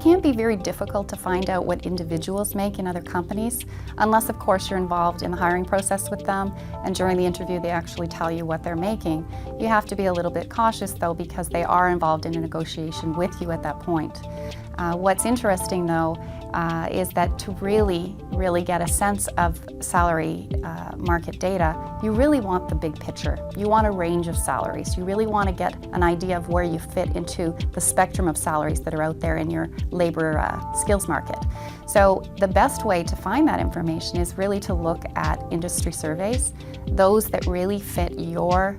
can be very difficult to find out what individuals make in other companies, unless of course you're involved in the hiring process with them and during the interview they actually tell you what they're making. You have to be a little bit cautious though, because they are involved in a negotiation with you at that point. What's interesting though is that to really get a sense of salary market data, you really want the big picture. You want a range of salaries. You really want to get an idea of where you fit into the spectrum of salaries that are out there in your labor skills market. So the best way to find that information is really to look at industry surveys, those that really fit your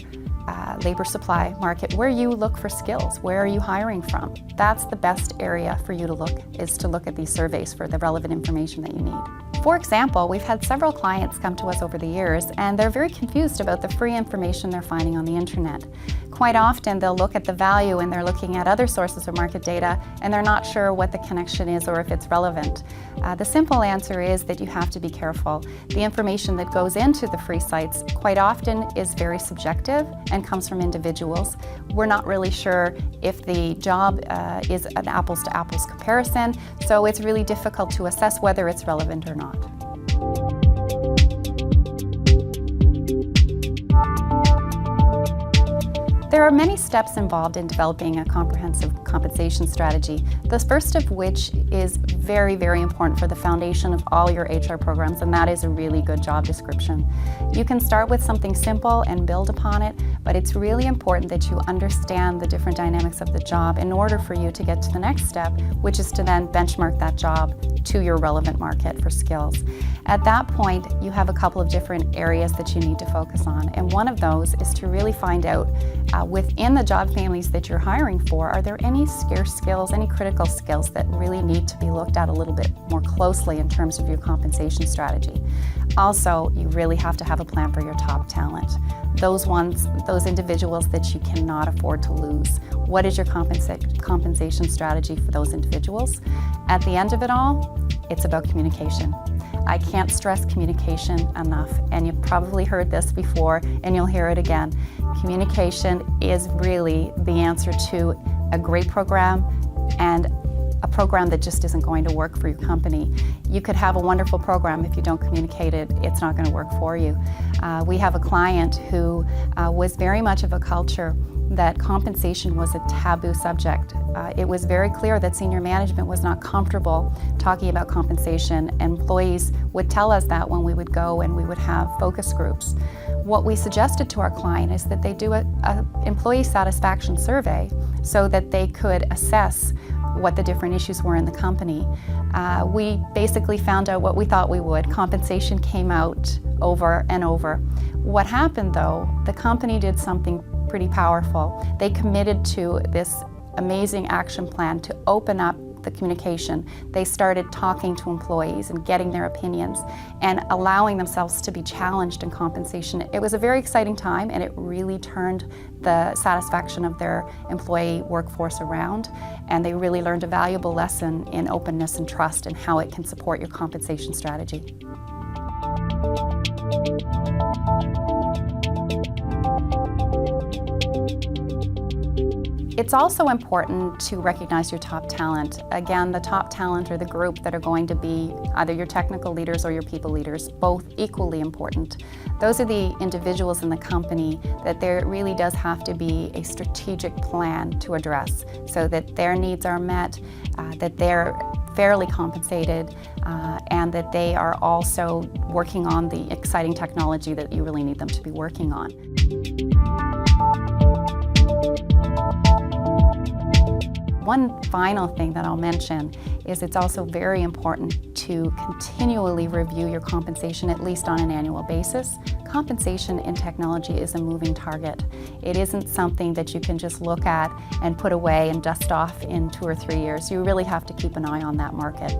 labor supply market, where you look for skills, where are you hiring from. That's the best area for you to look, is to look at these surveys for the relevant information that you need. For example, we've had several clients come to us over the years and they're very confused about the free information they're finding on the internet. Quite often they'll look at the value and they're looking at other sources of market data and they're not sure what the connection is or if it's relevant. The simple answer is that you have to be careful. The information that goes into the free sites quite often is very subjective and comes from individuals. We're not really sure if the job is an apples to apples comparison, so it's really difficult to assess whether it's relevant or not. There are many steps involved in developing a comprehensive compensation strategy, the first of which is very, very important for the foundation of all your HR programs, and that is a really good job description. You can start with something simple and build upon it, but it's really important that you understand the different dynamics of the job in order for you to get to the next step, which is to then benchmark that job to your relevant market for skills. At that point, you have a couple of different areas that you need to focus on, and one of those is to really find out within the job families that you're hiring for, are there any scarce skills, any critical skills that really need to be looked at a little bit more closely in terms of your compensation strategy. Also, you really have to have a plan for your top talent. Those individuals that you cannot afford to lose. What is your compensation strategy for those individuals? At the end of it all, it's about communication. I can't stress communication enough, and you've probably heard this before and you'll hear it again. Communication is really the answer to a great program and a program that just isn't going to work for your company. You could have a wonderful program if you don't communicate it, it's not going to work for you. We have a client who was very much of a culture that compensation was a taboo subject. It was very clear that senior management was not comfortable talking about compensation. Employees would tell us that when we would go and we would have focus groups. What we suggested to our client is that they do an employee satisfaction survey so that they could assess what the different issues were in the company. We basically found out what we thought we would. Compensation came out over and over. What happened though, the company did something pretty powerful. They committed to this amazing action plan to open up the communication. They started talking to employees and getting their opinions and allowing themselves to be challenged in compensation. It was a very exciting time, and it really turned the satisfaction of their employee workforce around, and they really learned a valuable lesson in openness and trust and how it can support your compensation strategy. It's also important to recognize your top talent. Again, the top talent are the group that are going to be either your technical leaders or your people leaders, both equally important. Those are the individuals in the company that there really does have to be a strategic plan to address so that their needs are met, that they're fairly compensated, and that they are also working on the exciting technology that you really need them to be working on. One final thing that I'll mention is it's also very important to continually review your compensation, at least on an annual basis. Compensation in technology is a moving target. It isn't something that you can just look at and put away and dust off in 2 or 3 years. You really have to keep an eye on that market.